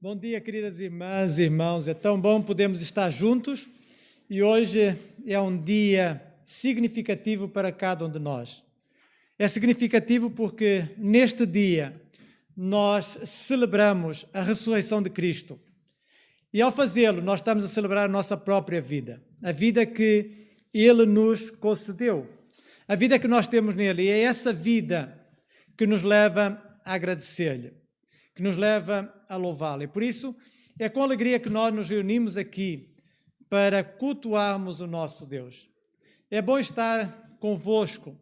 Bom dia, queridas irmãs e irmãos. É tão bom podermos estar juntos e hoje é um dia significativo para cada um de nós. É significativo porque neste dia nós celebramos a ressurreição de Cristo e ao fazê-lo nós estamos a celebrar a nossa própria vida, a vida que Ele nos concedeu, a vida que nós temos nele, e é essa vida que nos leva a agradecer-lhe, que nos leva a louvá-lo. E por isso é com alegria que nós nos reunimos aqui para cultuarmos o nosso Deus. É bom estar convosco,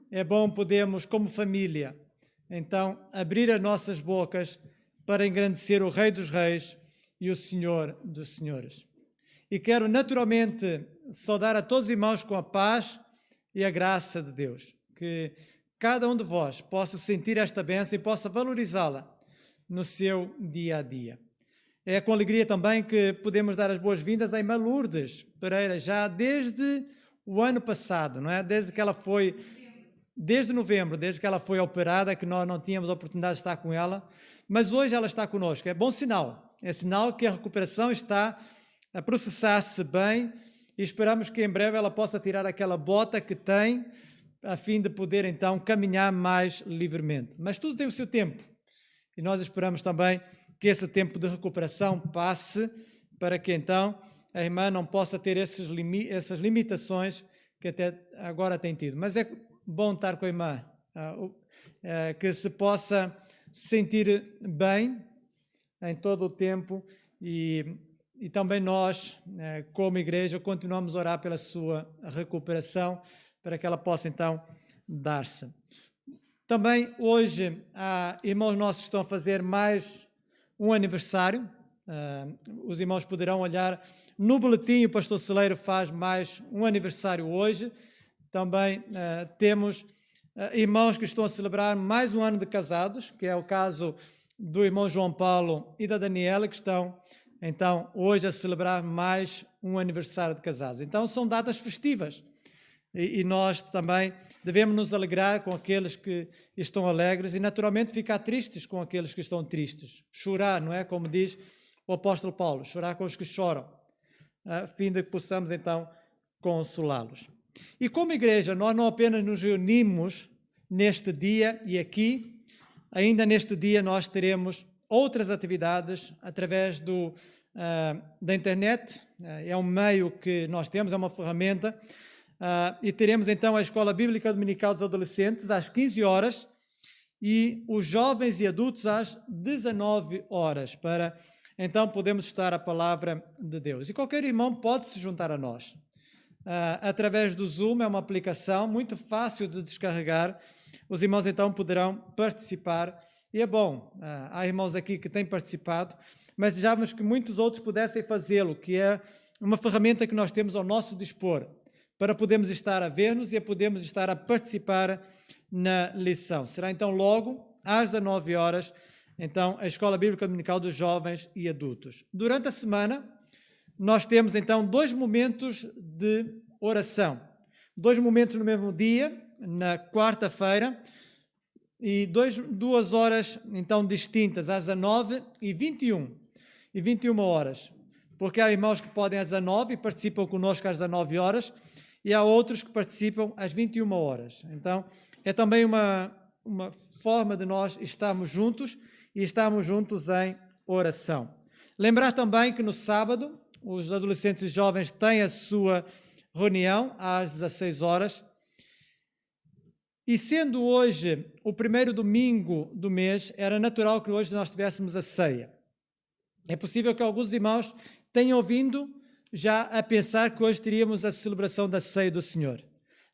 é bom podermos, como família, então, abrir as nossas bocas para engrandecer o Rei dos Reis e o Senhor dos Senhores. E quero naturalmente saudar a todos os irmãos com a paz e a graça de Deus, que cada um de vós possa sentir esta bênção e possa valorizá-la no seu dia a dia. É com alegria também que podemos dar as boas-vindas à irmã Lourdes Pereira, já desde o ano passado, não é? Desde novembro, desde que ela foi operada, que nós não tínhamos a oportunidade de estar com ela, mas hoje ela está conosco. É bom sinal, é sinal que a recuperação está a processar-se bem e esperamos que em breve ela possa tirar aquela bota que tem, a fim de poder então caminhar mais livremente. Mas tudo tem o seu tempo e nós esperamos também que esse tempo de recuperação passe para que então a irmã não possa ter essas limitações que até agora tem tido. Mas é bom estar com a irmã, que se possa sentir bem em todo o tempo e também nós, como igreja, continuamos a orar pela sua recuperação para que ela possa então dar-se. Também hoje há irmãos nossos que estão a fazer mais um aniversário. Os irmãos poderão olhar no boletim, o pastor Celeiro faz mais um aniversário hoje. Também temos irmãos que estão a celebrar mais um ano de casados, que é o caso do irmão João Paulo e da Daniela, que estão então hoje a celebrar mais um aniversário de casados. Então são datas festivas e nós também devemos nos alegrar com aqueles que estão alegres e naturalmente ficar tristes com aqueles que estão tristes. Chorar, não é? Como diz o apóstolo Paulo, chorar com os que choram, a fim de que possamos então consolá-los. E como igreja, nós não apenas nos reunimos neste dia e aqui, ainda neste dia nós teremos outras atividades através da internet, é um meio que nós temos, é uma ferramenta, e teremos então a Escola Bíblica Dominical dos Adolescentes às 15 horas e os jovens e adultos às 19 horas, para então podermos estudar a palavra de Deus. E qualquer irmão pode se juntar a nós. Através do Zoom, é uma aplicação muito fácil de descarregar, os irmãos então poderão participar. E é bom, há irmãos aqui que têm participado, mas desejávamos que muitos outros pudessem fazê-lo, que é uma ferramenta que nós temos ao nosso dispor, para podermos estar a ver-nos e a podermos estar a participar na lição. Será então logo às 19 horas, então, a Escola Bíblica Dominical dos Jovens e Adultos. Durante a semana, nós temos então 2 momentos de oração. 2 momentos no mesmo dia, na quarta-feira, e 2 horas então distintas, às 19 e 21 horas, porque há irmãos que podem às 19 e participam conosco às 19 horas, e há outros que participam às 21 horas. Então, é também uma forma de nós estarmos juntos e estarmos juntos em oração. Lembrar também que no sábado, os adolescentes e jovens têm a sua reunião às 16 horas, e sendo hoje o primeiro domingo do mês, era natural que hoje nós tivéssemos a ceia. É possível que alguns irmãos tenham vindo já a pensar que hoje teríamos a celebração da ceia do Senhor.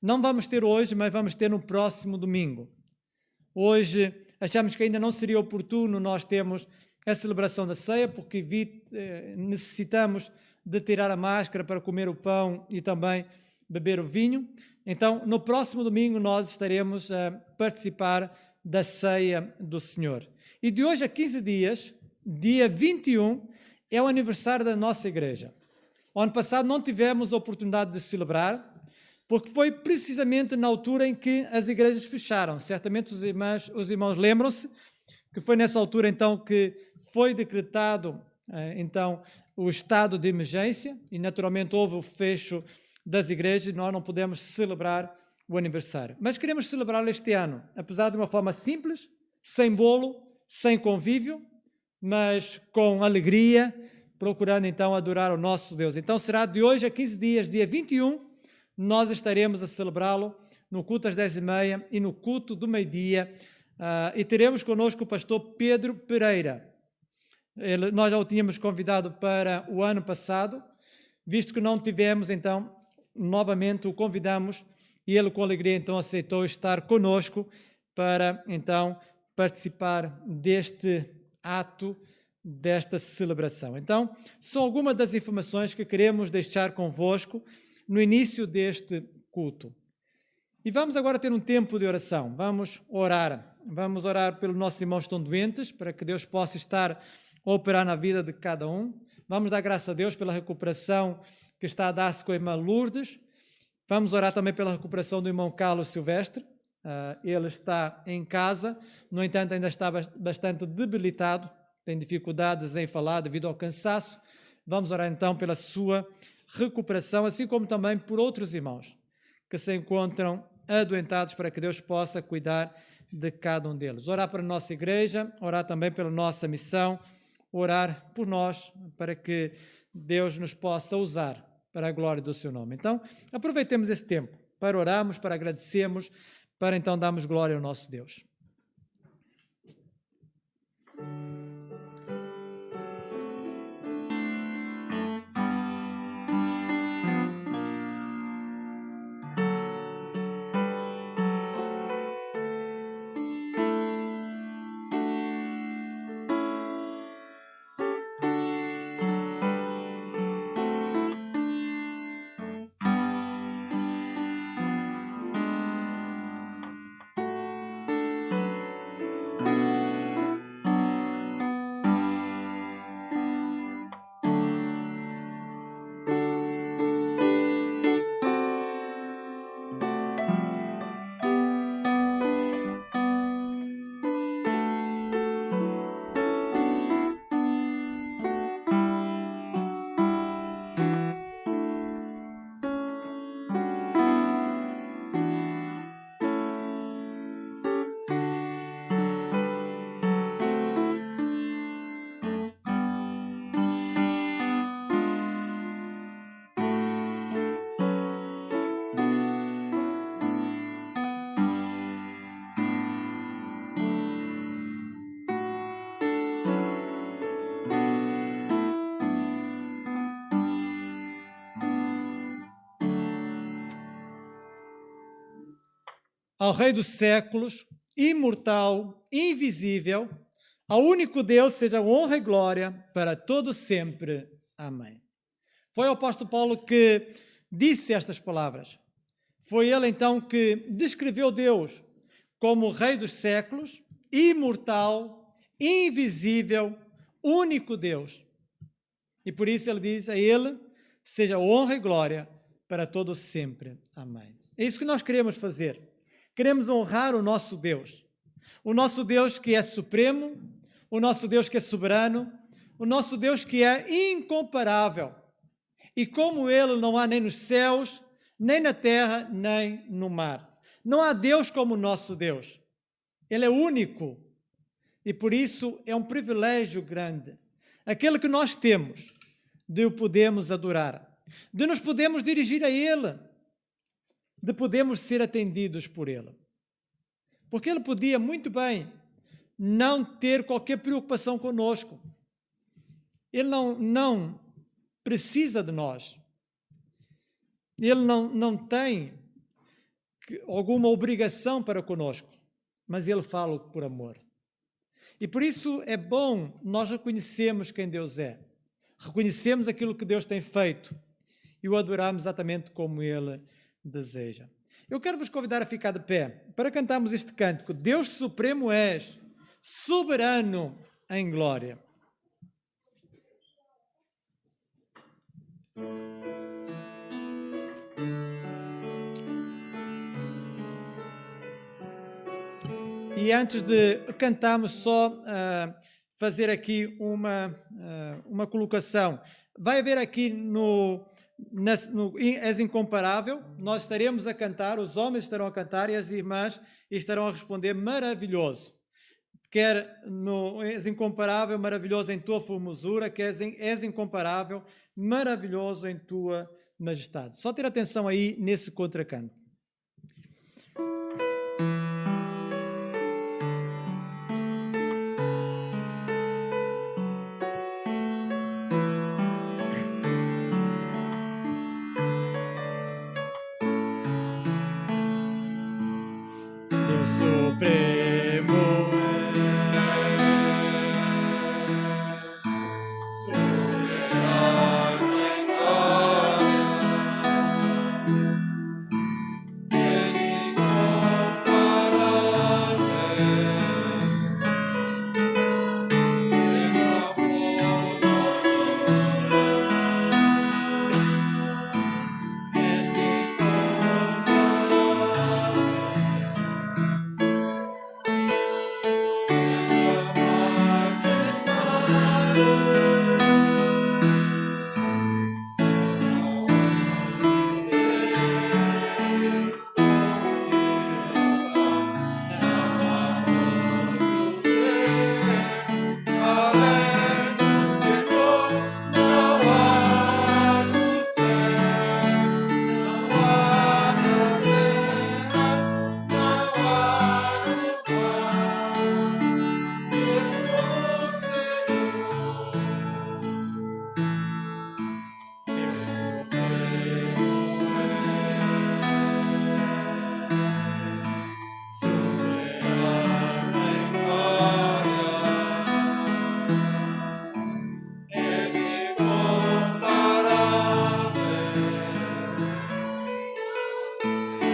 Não vamos ter hoje, mas vamos ter no próximo domingo. Hoje achamos que ainda não seria oportuno nós termos a celebração da ceia, porque necessitamos de tirar a máscara para comer o pão e também beber o vinho. Então, no próximo domingo nós estaremos a participar da ceia do Senhor. E de hoje a 15 dias, dia 21, é o aniversário da nossa igreja. O ano passado não tivemos a oportunidade de celebrar, porque foi precisamente na altura em que as igrejas fecharam. Certamente os irmãos lembram-se que foi nessa altura então que foi decretado então o estado de emergência e naturalmente houve o fecho das igrejas e nós não podemos celebrar o aniversário. Mas queremos celebrá-lo este ano, apesar de uma forma simples, sem bolo, sem convívio, mas com alegria, procurando então adorar o nosso Deus. Então será de hoje a 15 dias, dia 21, nós estaremos a celebrá-lo no culto às 10h30 e no culto do meio-dia, e teremos connosco o pastor Pedro Pereira. Nós já o tínhamos convidado para o ano passado, visto que não tivemos, então, novamente o convidamos e ele com alegria então aceitou estar conosco para então participar deste ato, desta celebração. Então, são algumas das informações que queremos deixar convosco no início deste culto. E vamos agora ter um tempo de oração, vamos orar pelos nossos irmãos que estão doentes, para que Deus possa estar a operar na vida de cada um. Vamos dar graças a Deus pela recuperação que está a dar-se com a irmã Lourdes. Vamos orar também pela recuperação do irmão Carlos Silvestre. Ele está em casa, no entanto ainda está bastante debilitado, tem dificuldades em falar devido ao cansaço. Vamos orar então pela sua recuperação, assim como também por outros irmãos que se encontram adoentados, para que Deus possa cuidar de cada um deles. Orar para a nossa igreja, orar também pela nossa missão, orar por nós, para que Deus nos possa usar para a glória do seu nome. Então, aproveitemos esse tempo para orarmos, para agradecermos, para então darmos glória ao nosso Deus. Ao Rei dos séculos, imortal, invisível, ao único Deus seja honra e glória para todo sempre. Amém. Foi o apóstolo Paulo que disse estas palavras. Foi ele então que descreveu Deus como Rei dos séculos, imortal, invisível, único Deus. E por isso ele diz: a ele seja honra e glória para todo sempre. Amém. É isso que nós queremos fazer. Queremos honrar o nosso Deus que é supremo, o nosso Deus que é soberano, o nosso Deus que é incomparável. E como Ele não há nem nos céus, nem na terra, nem no mar. Não há Deus como o nosso Deus. Ele é único e por isso é um privilégio grande. Aquele que nós temos de o podermos adorar, de nos podermos dirigir a Ele, de podermos ser atendidos por Ele. Porque Ele podia muito bem não ter qualquer preocupação conosco. Ele não precisa de nós. Ele não tem alguma obrigação para conosco, mas Ele fala por amor. E por isso é bom nós reconhecermos quem Deus é, reconhecemos aquilo que Deus tem feito e o adorarmos exatamente como Ele deseja. Eu quero vos convidar a ficar de pé para cantarmos este cântico: Deus Supremo és, soberano em glória. E antes de cantarmos, só fazer aqui uma colocação. Vai haver aqui no És Incomparável, nós estaremos a cantar, os homens estarão a cantar e as irmãs estarão a responder maravilhoso. Quer no És Incomparável, maravilhoso em tua formosura, quer és Incomparável, maravilhoso em tua majestade. Só ter atenção aí nesse contracanto. Deus Supremo soberano em glória, és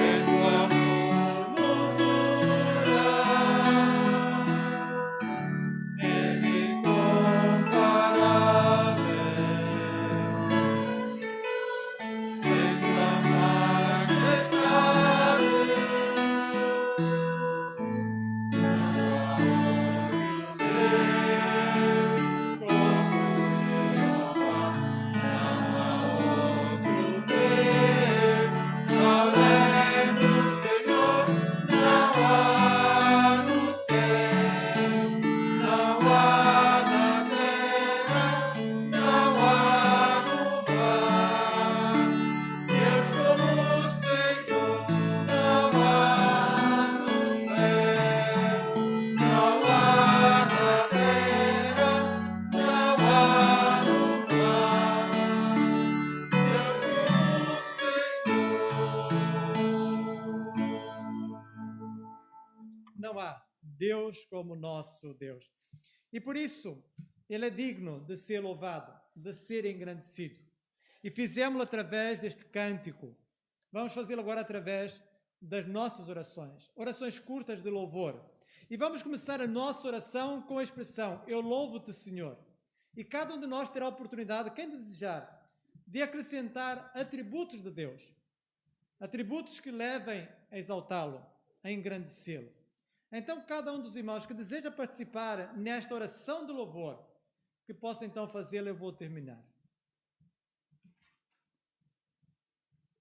incomparável em tua formosura, és Não há Deus como nosso Deus. E por isso, Ele é digno de ser louvado, de ser engrandecido. E fizemos-lo através deste cântico. Vamos fazê-lo agora através das nossas orações. Orações curtas de louvor. E vamos começar a nossa oração com a expressão: eu louvo-te, Senhor. E cada um de nós terá a oportunidade, quem desejar, de acrescentar atributos de Deus. Atributos que levem a exaltá-lo, a engrandecê-lo. Então, cada um dos irmãos que deseja participar nesta oração de louvor, que possa então fazê-lo, eu vou terminar.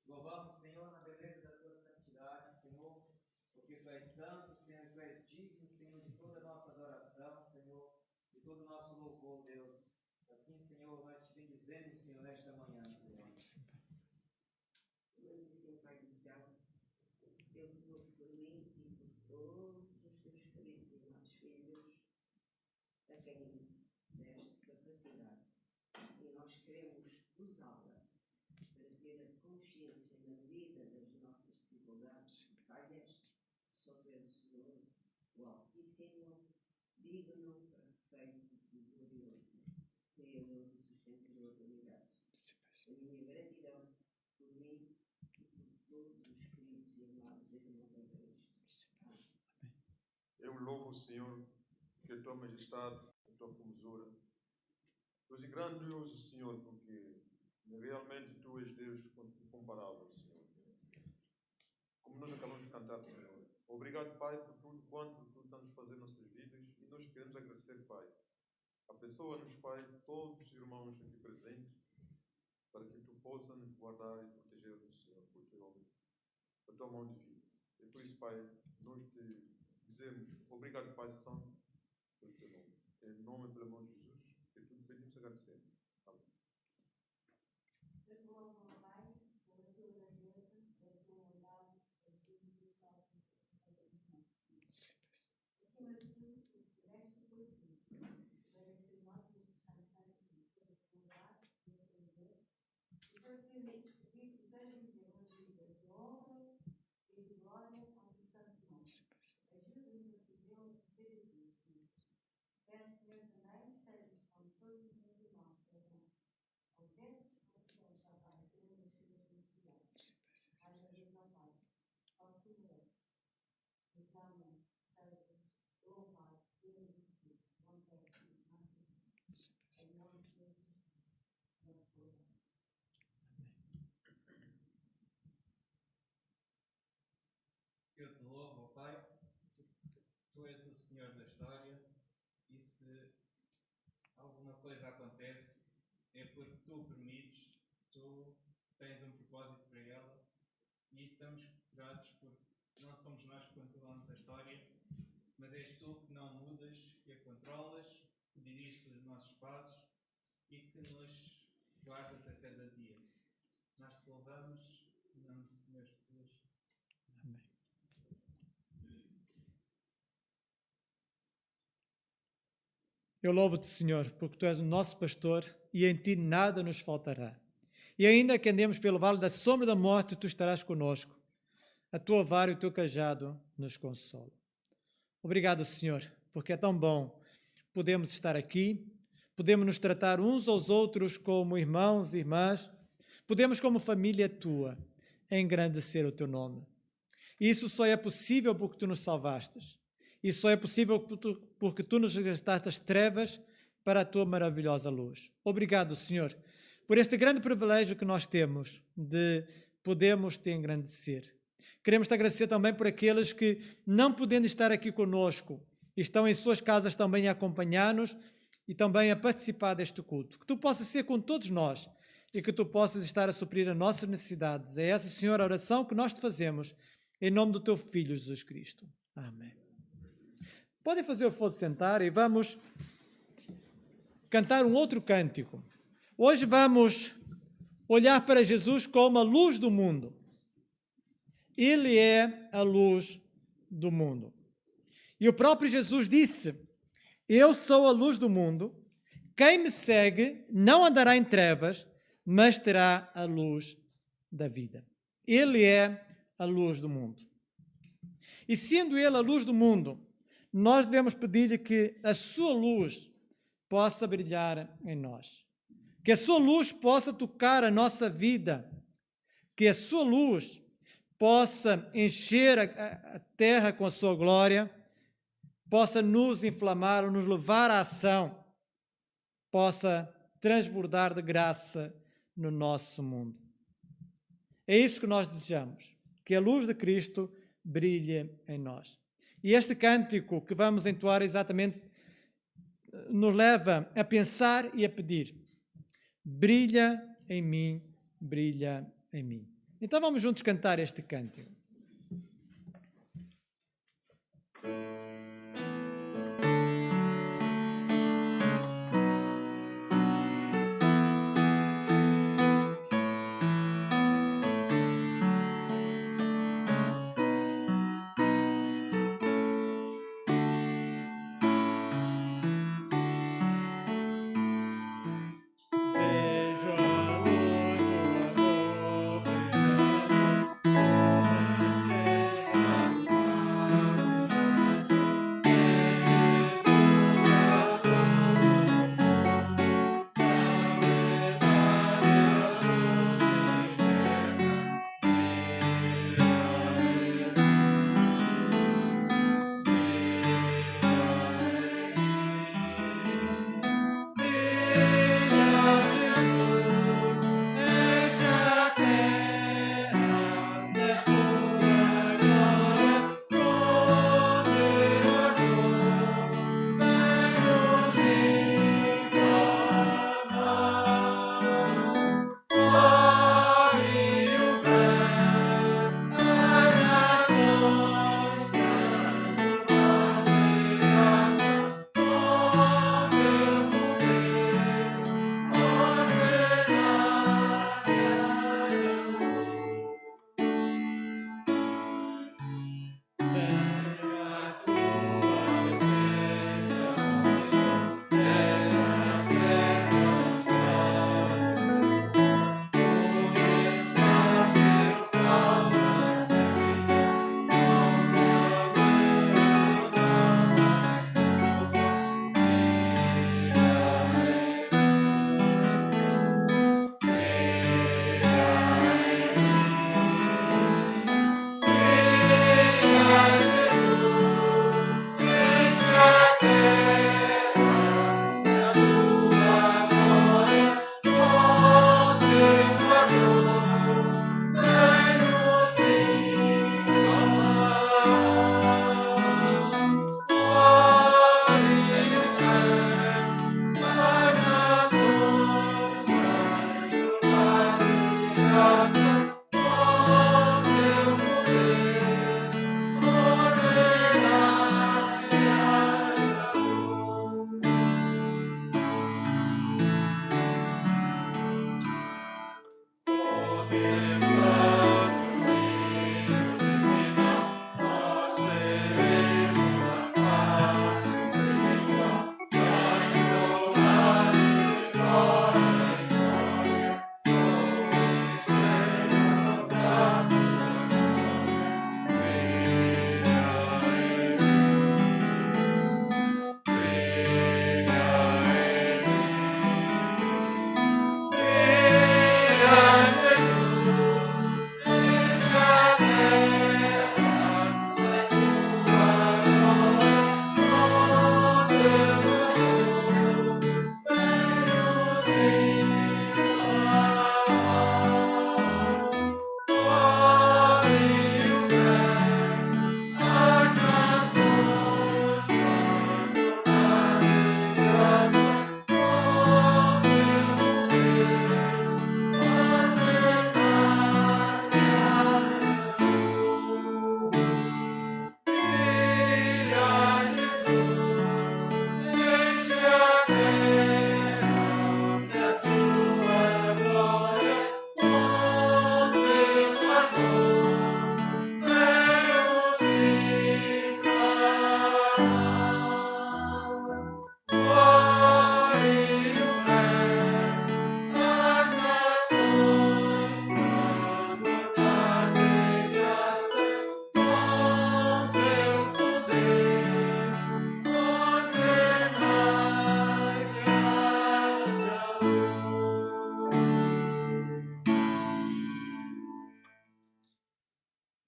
Louvamos, Senhor, na beleza da tua santidade, Senhor, porque tu és santo, Senhor, tu és digno, Senhor, de toda a nossa adoração, Senhor, de todo o nosso louvor, Deus. Assim, Senhor, nós te bendizemos, Senhor, nesta manhã, Senhor. Senhor Pai do céu, eu te louvo por mim e por todos os teus queridos irmãos filhos a quem deste capacidade. E nós queremos usá-la para ter a consciência na medida das nossas dificuldades e falhas, só tu és o Senhor, o Altíssimo, digno, perfeito e glorioso, Criador e sustentador do universo. A minha gratidão por mim e por todos os queridos irmãos em Cristo. Eu louvo o Senhor, que a tua majestade, a tua formosura. Tu és grandioso, Senhor, porque realmente tu és Deus incomparável, Senhor. Como nós acabamos de cantar, Senhor. Obrigado, Pai, por tudo quanto tu estás a fazer nas nossas vidas e nós queremos agradecer, Pai. Abençoa-nos, Pai, todos os irmãos aqui presentes, para que tu possas nos guardar e proteger do Senhor, por tua mão divina. E por isso, Pai, nós te dizemos obrigado, Pai Santo, pelo teu nome. Em nome e pelo amor de Jesus, que tudo pedimos e agradecemos. Amém. Eu te louvo, ó Pai, tu és o Senhor da história e se alguma coisa acontece é porque tu permites, tu tens um propósito para ela e estamos gratos porque não somos nós que controlamos a história, mas és tu que não mudas, que a controlas, que diriges os nossos passos e que nos guardas a cada dia. Nós te louvamos em nome do Senhor Jesus. Amém. Eu louvo-te, Senhor, porque tu és o nosso pastor e em ti nada nos faltará. E ainda que andemos pelo vale da sombra da morte, tu estarás conosco. A tua vara e o teu cajado nos consolam. Obrigado, Senhor, porque é tão bom podemos estar aqui, podemos nos tratar uns aos outros como irmãos e irmãs, podemos, como família tua, engrandecer o teu nome. Isso só é possível porque tu nos salvastes. Isso só é possível porque tu nos resgataste as trevas para a tua maravilhosa luz. Obrigado, Senhor, por este grande privilégio que nós temos de podermos te engrandecer. Queremos te agradecer também por aqueles que, não podendo estar aqui conosco, estão em suas casas também a acompanhar-nos e também a participar deste culto. Que tu possas ser com todos nós e que tu possas estar a suprir as nossas necessidades. É essa, Senhor, a oração que nós te fazemos em nome do teu Filho, Jesus Cristo. Amém. Podem fazer o favor de sentar e vamos cantar um outro cântico. Hoje vamos olhar para Jesus como a luz do mundo. Ele é a luz do mundo. E o próprio Jesus disse: eu sou a luz do mundo, quem me segue não andará em trevas, mas terá a luz da vida. Ele é a luz do mundo. E sendo ele a luz do mundo, nós devemos pedir-lhe que a sua luz possa brilhar em nós. Que a sua luz possa tocar a nossa vida. Que a sua luz possa encher a terra com a sua glória, possa nos inflamar, nos levar à ação, possa transbordar de graça no nosso mundo. É isso que nós desejamos, que a luz de Cristo brilhe em nós. E este cântico que vamos entoar exatamente nos leva a pensar e a pedir: brilha em mim, brilha em mim. Então vamos juntos cantar este cântico.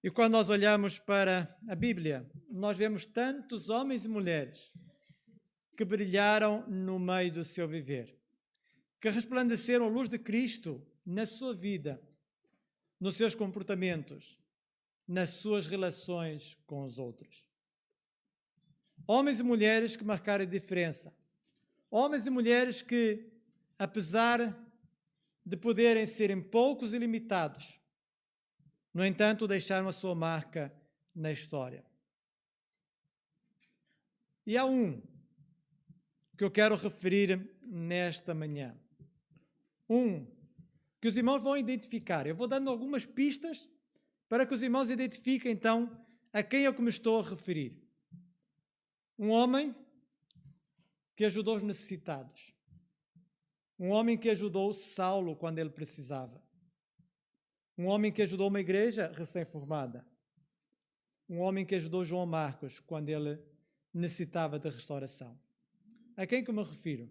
E quando nós olhamos para a Bíblia, nós vemos tantos homens e mulheres que brilharam no meio do seu viver, que resplandeceram a luz de Cristo na sua vida, nos seus comportamentos, nas suas relações com os outros. Homens e mulheres que marcaram a diferença. Homens e mulheres que, apesar de poderem serem poucos e limitados, no entanto, deixaram a sua marca na história. E há um que eu quero referir nesta manhã. Um que os irmãos vão identificar. Eu vou dando algumas pistas para que os irmãos identifiquem, então, a quem é que me estou a referir. Um homem que ajudou os necessitados. Um homem que ajudou Saulo quando ele precisava. Um homem que ajudou uma igreja recém-formada. Um homem que ajudou João Marcos quando ele necessitava de restauração. A quem que eu me refiro?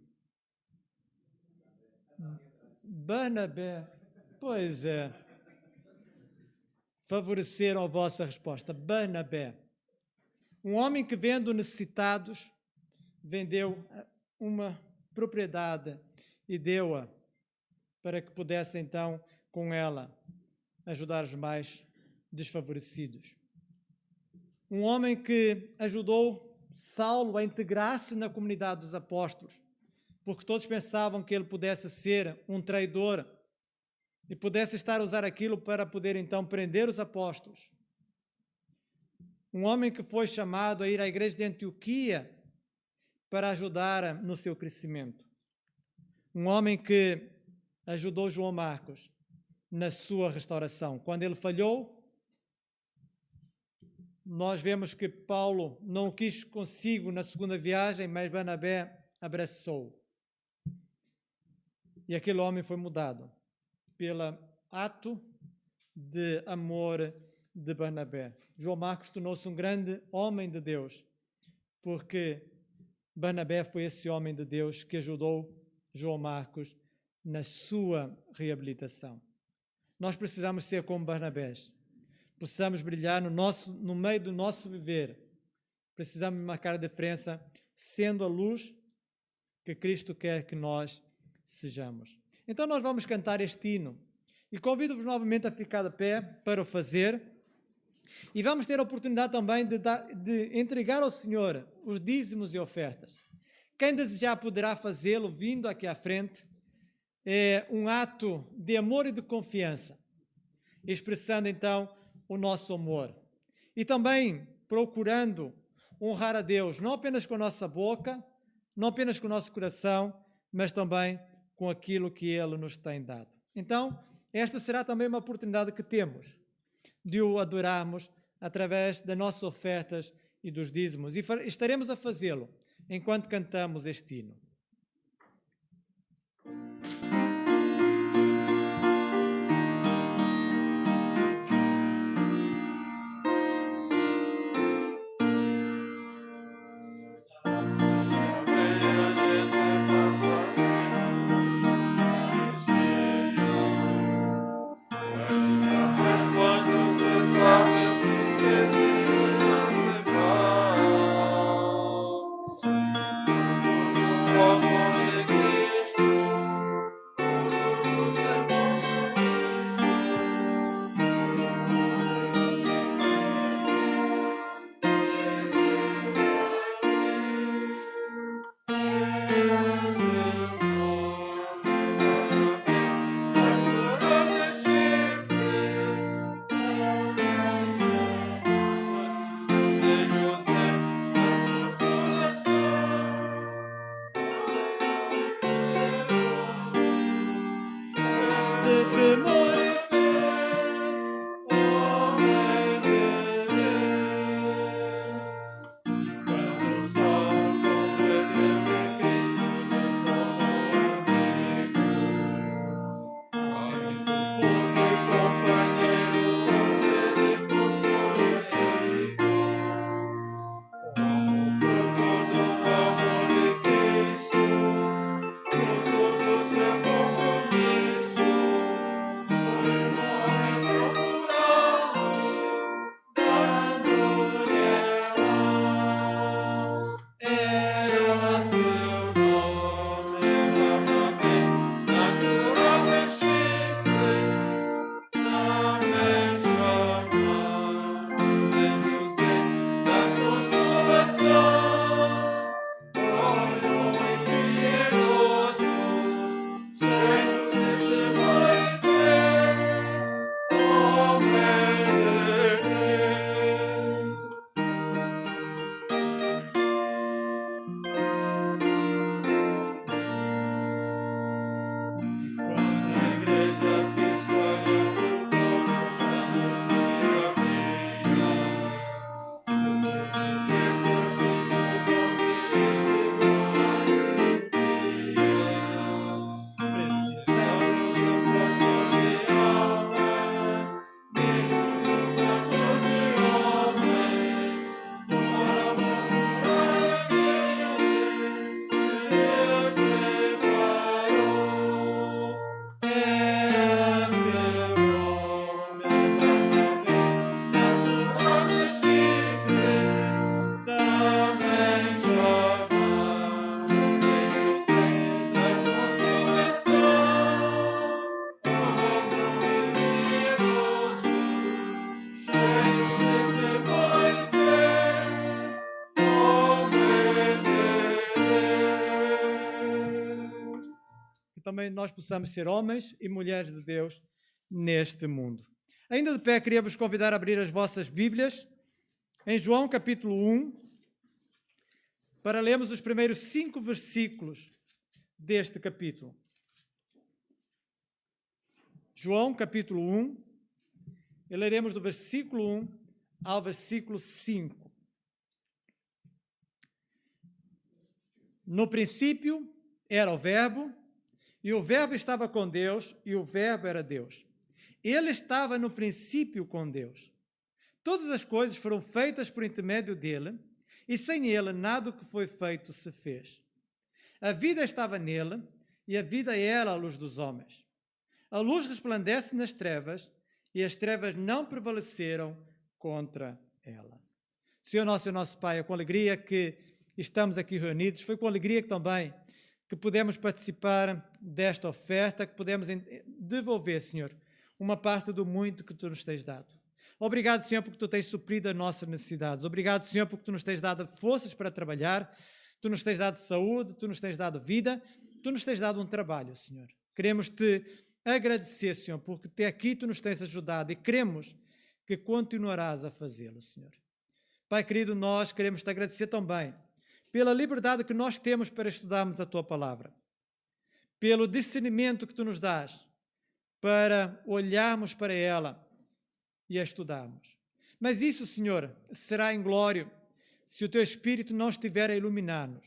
Barnabé. Pois é. Favoreceram a vossa resposta. Barnabé. Um homem que, vendo necessitados, vendeu uma propriedade e deu-a para que pudesse, então, com ela, ajudar os mais desfavorecidos. Um homem que ajudou Saulo a integrar-se na comunidade dos apóstolos, porque todos pensavam que ele pudesse ser um traidor e pudesse estar a usar aquilo para poder, então, prender os apóstolos. Um homem que foi chamado a ir à igreja de Antioquia para ajudar no seu crescimento. Um homem que ajudou João Marcos na sua restauração. Quando ele falhou, nós vemos que Paulo não o quis consigo na segunda viagem, mas Barnabé abraçou. E aquele homem foi mudado pelo ato de amor de Barnabé. João Marcos tornou-se um grande homem de Deus, porque Barnabé foi esse homem de Deus que ajudou João Marcos na sua reabilitação. Nós precisamos ser como Barnabés. Precisamos brilhar no meio do nosso viver. Precisamos marcar a diferença, sendo a luz que Cristo quer que nós sejamos. Então nós vamos cantar este hino. E convido-vos novamente a ficar de pé para o fazer. E vamos ter a oportunidade também de entregar ao Senhor os dízimos e ofertas. Quem desejar poderá fazê-lo vindo aqui à frente. É um ato de amor e de confiança, expressando então o nosso amor. E também procurando honrar a Deus, não apenas com a nossa boca, não apenas com o nosso coração, mas também com aquilo que Ele nos tem dado. Então, esta será também uma oportunidade que temos de o adorarmos através das nossas ofertas e dos dízimos. E estaremos a fazê-lo enquanto cantamos este hino. Oh que também nós possamos ser homens e mulheres de Deus neste mundo. Ainda de pé, queria vos convidar a abrir as vossas Bíblias em João capítulo 1, para lermos os primeiros 5 versículos deste capítulo. João capítulo 1, e leremos do versículo 1 ao versículo 5. No princípio era o Verbo, e o Verbo estava com Deus, e o Verbo era Deus. Ele estava no princípio com Deus. Todas as coisas foram feitas por intermédio dele, e sem ele nada do que foi feito se fez. A vida estava nele, e a vida era a luz dos homens. A luz resplandece nas trevas, e as trevas não prevaleceram contra ela. Senhor nosso e nosso Pai, é com alegria que estamos aqui reunidos, foi com alegria que também que pudemos participar desta oferta, que pudemos devolver, Senhor, uma parte do muito que Tu nos tens dado. Obrigado, Senhor, porque Tu tens suprido as nossas necessidades. Obrigado, Senhor, porque Tu nos tens dado forças para trabalhar, Tu nos tens dado saúde, Tu nos tens dado vida, Tu nos tens dado um trabalho, Senhor. Queremos Te agradecer, Senhor, porque até aqui Tu nos tens ajudado e queremos que continuarás a fazê-lo, Senhor. Pai querido, nós queremos Te agradecer também pela liberdade que nós temos para estudarmos a Tua palavra, pelo discernimento que Tu nos dás para olharmos para ela e a estudarmos. Mas isso, Senhor, será inglório se o Teu Espírito não estiver a iluminar-nos,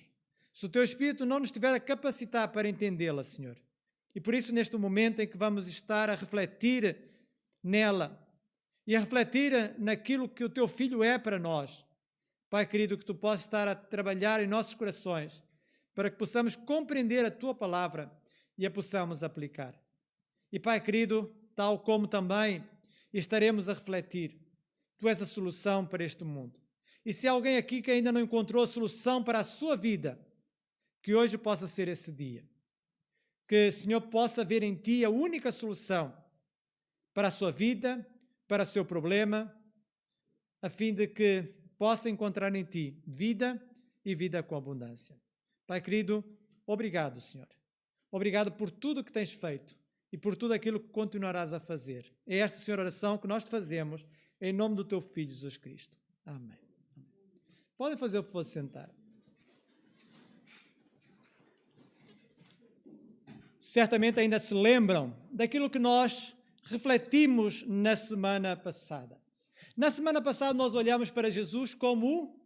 se o Teu Espírito não nos estiver a capacitar para entendê-la, Senhor. E por isso, neste momento em que vamos estar a refletir nela e a refletir naquilo que o Teu Filho é para nós, Pai querido, que Tu possas estar a trabalhar em nossos corações para que possamos compreender a Tua palavra e a possamos aplicar. E Pai querido, tal como também estaremos a refletir, Tu és a solução para este mundo. E se há alguém aqui que ainda não encontrou a solução para a sua vida, que hoje possa ser esse dia. Que o Senhor possa ver em Ti a única solução para a sua vida, para o seu problema, a fim de que possa encontrar em Ti vida e vida com abundância. Pai querido, obrigado, Senhor. Obrigado por tudo que tens feito e por tudo aquilo que continuarás a fazer. É esta, Senhor, oração que nós te fazemos em nome do Teu Filho, Jesus Cristo. Amém. Podem fazer o que for sentar. Certamente ainda se lembram daquilo que nós refletimos na semana passada. Na semana passada nós olhamos para Jesus como o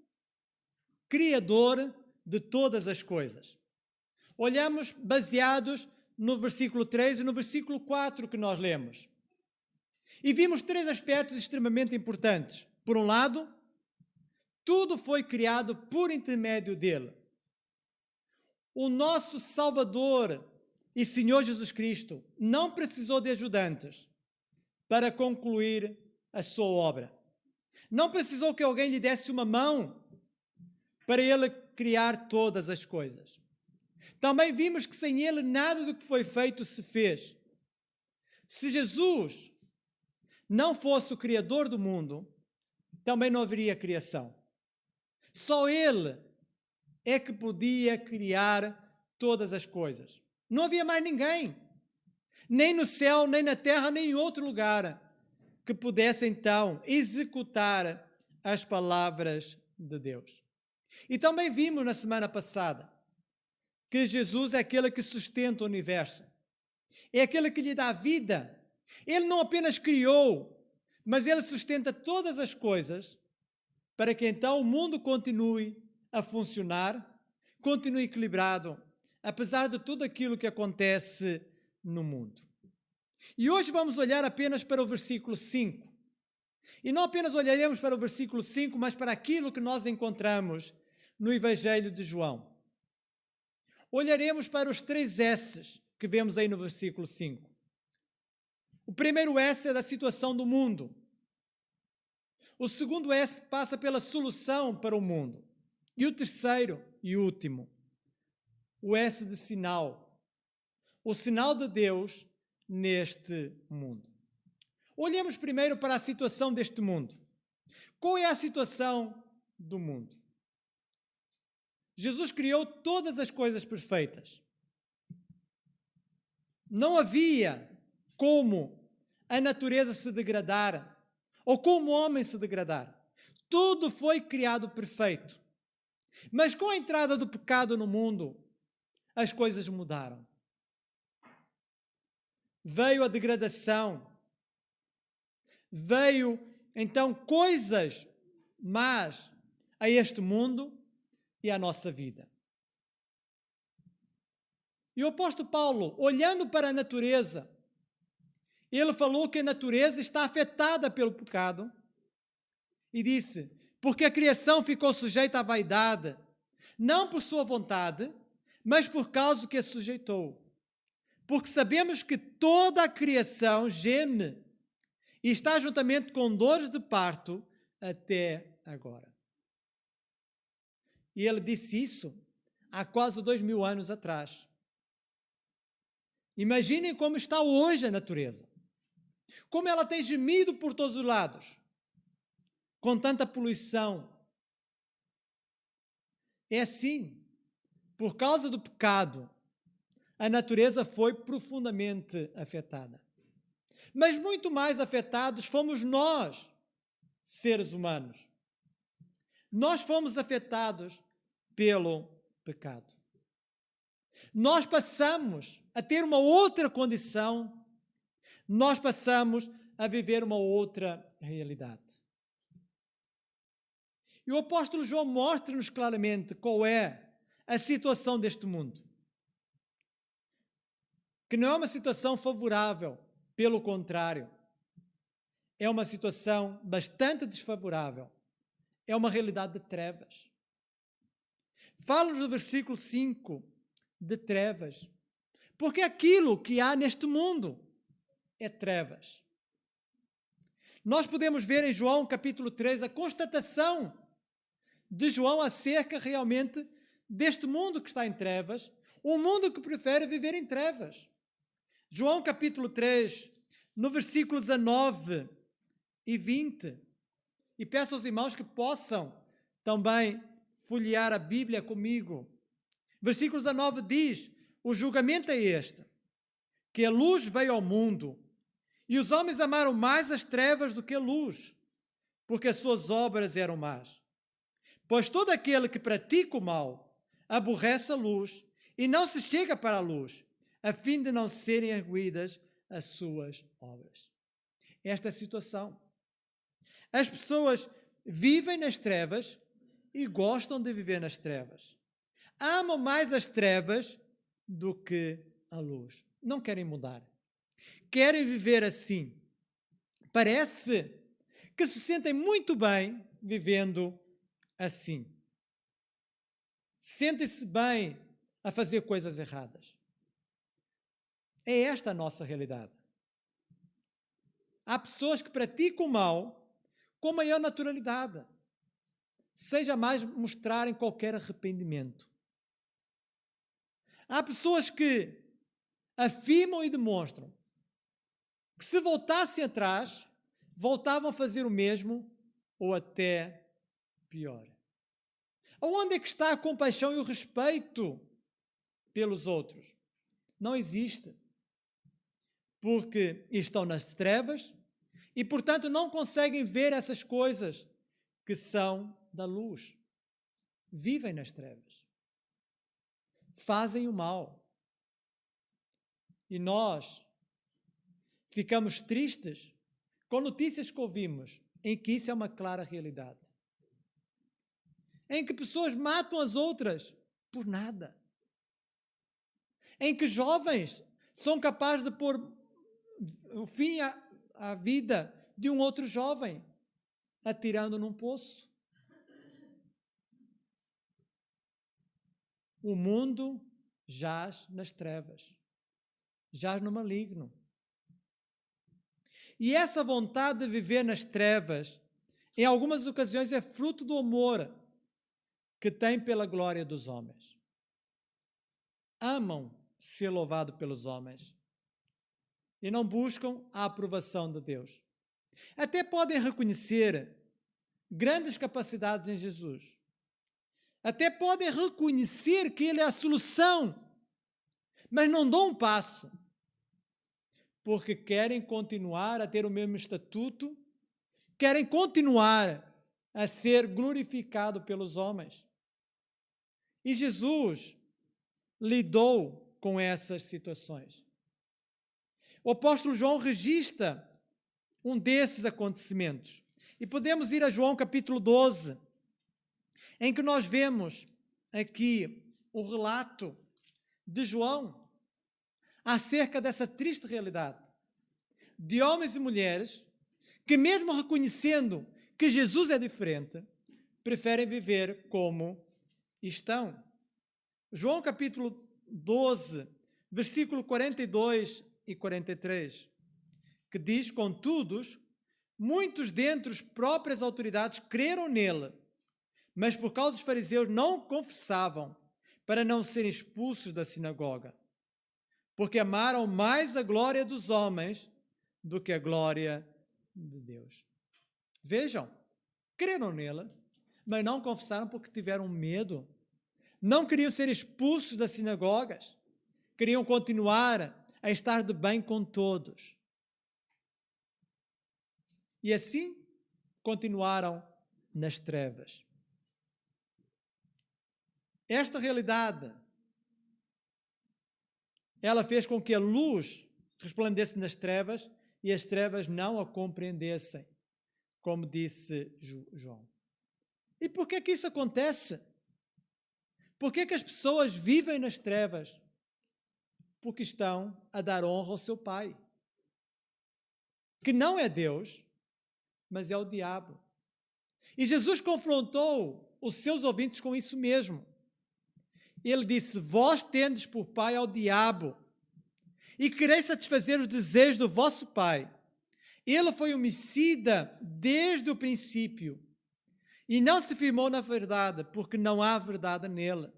Criador de todas as coisas. Olhamos baseados no versículo 3 e no versículo 4 que nós lemos. E vimos 3 aspectos extremamente importantes. Por um lado, tudo foi criado por intermédio dele. O nosso Salvador e Senhor Jesus Cristo não precisou de ajudantes para concluir a sua obra. Não precisou que alguém lhe desse uma mão para ele criar todas as coisas. Também vimos que sem ele nada do que foi feito se fez. Se Jesus não fosse o Criador do mundo, também não haveria criação. Só ele é que podia criar todas as coisas. Não havia mais ninguém, nem no céu, nem na terra, nem em outro lugar, que pudesse então executar as palavras de Deus. E também vimos na semana passada que Jesus é aquele que sustenta o universo, é aquele que lhe dá vida. Ele não apenas criou, mas ele sustenta todas as coisas para que então o mundo continue a funcionar, continue equilibrado, apesar de tudo aquilo que acontece no mundo. E hoje vamos olhar apenas para o versículo 5. E não apenas olharemos para o versículo 5, mas para aquilo que nós encontramos no Evangelho de João. Olharemos para os 3 S's que vemos aí no versículo 5. O primeiro S é da situação do mundo. O segundo S passa pela solução para o mundo. E o terceiro e último, o S de sinal. O sinal de Deus neste mundo. Olhemos primeiro para a situação deste mundo. Qual é a situação do mundo? Jesus criou todas as coisas perfeitas. Não havia como a natureza se degradar ou como o homem se degradar. Tudo foi criado perfeito. Mas com a entrada do pecado no mundo, as coisas mudaram. Veio a degradação. Veio, então, coisas más a este mundo e à nossa vida. E o apóstolo Paulo, olhando para a natureza, ele falou que a natureza está afetada pelo pecado e disse, porque a criação ficou sujeita à vaidade, não por sua vontade, mas por causa que a sujeitou. Porque sabemos que toda a criação geme e está juntamente com dores de parto até agora. E ele disse isso há quase 2000 anos atrás. Imaginem como está hoje a natureza. Como ela tem gemido por todos os lados, com tanta poluição. É assim, por causa do pecado, a natureza foi profundamente afetada. Mas muito mais afetados fomos nós, seres humanos. Nós fomos afetados pelo pecado. Nós passamos a ter uma outra condição, nós passamos a viver uma outra realidade. E o apóstolo João mostra-nos claramente qual é a situação deste mundo. Que não é uma situação favorável, pelo contrário, é uma situação bastante desfavorável. É uma realidade de trevas. Fala-nos no versículo 5 de trevas. Porque aquilo que há neste mundo é trevas. Nós podemos ver em João capítulo 3 a constatação de João acerca realmente deste mundo que está em trevas, um mundo que prefere viver em trevas. João capítulo 3, no versículo 19 e 20, e peço aos irmãos que possam também folhear a Bíblia comigo. Versículo 19 diz, o julgamento é este, que a luz veio ao mundo, e os homens amaram mais as trevas do que a luz, porque as suas obras eram más. Pois todo aquele que pratica o mal aborrece a luz e não se chega para a luz, a fim de não serem arguidas as suas obras. Esta é a situação. As pessoas vivem nas trevas e gostam de viver nas trevas. Amam mais as trevas do que a luz. Não querem mudar. Querem viver assim. Parece que se sentem muito bem vivendo assim. Sentem-se bem a fazer coisas erradas. É esta a nossa realidade. Há pessoas que praticam o mal com maior naturalidade, sem jamais mostrarem qualquer arrependimento. Há pessoas que afirmam e demonstram que se voltassem atrás, voltavam a fazer o mesmo ou até pior. Onde é que está a compaixão e o respeito pelos outros? Não existe. Porque estão nas trevas e, portanto, não conseguem ver essas coisas que são da luz. Vivem nas trevas. Fazem o mal. E nós ficamos tristes com notícias que ouvimos em que isso é uma clara realidade. Em que pessoas matam as outras por nada. Em que jovens são capazes de pôr o fim à vida de um outro jovem, atirando num poço. O mundo jaz nas trevas, jaz no maligno. E essa vontade de viver nas trevas, em algumas ocasiões, é fruto do amor que tem pela glória dos homens. Amam ser louvado pelos homens e não buscam a aprovação de Deus. Até podem reconhecer grandes capacidades em Jesus. Até podem reconhecer que Ele é a solução, mas não dão um passo, porque querem continuar a ter o mesmo estatuto, querem continuar a ser glorificado pelos homens. E Jesus lidou com essas situações. O apóstolo João registra um desses acontecimentos. E podemos ir a João capítulo 12, em que nós vemos aqui o relato de João acerca dessa triste realidade de homens e mulheres que, mesmo reconhecendo que Jesus é diferente, preferem viver como estão. João capítulo 12, versículo 42 e 43, que diz: contudo, muitos dentre as próprias autoridades creram nele, mas por causa dos fariseus não o confessavam, para não serem expulsos da sinagoga, porque amaram mais a glória dos homens do que a glória de Deus. Vejam, creram nele, mas não confessaram porque tiveram medo. Não queriam ser expulsos das sinagogas, queriam continuar a estar de bem com todos. E assim continuaram nas trevas. Esta realidade, ela fez com que a luz resplandecesse nas trevas e as trevas não a compreendessem, como disse João. E por que isso acontece? Por que as pessoas vivem nas trevas? Porque estão a dar honra ao seu pai, que não é Deus, mas é o diabo. E Jesus confrontou os seus ouvintes com isso mesmo. Ele disse: vós tendes por pai ao diabo e quereis satisfazer os desejos do vosso pai. Ele foi homicida desde o princípio e não se firmou na verdade, porque não há verdade nele.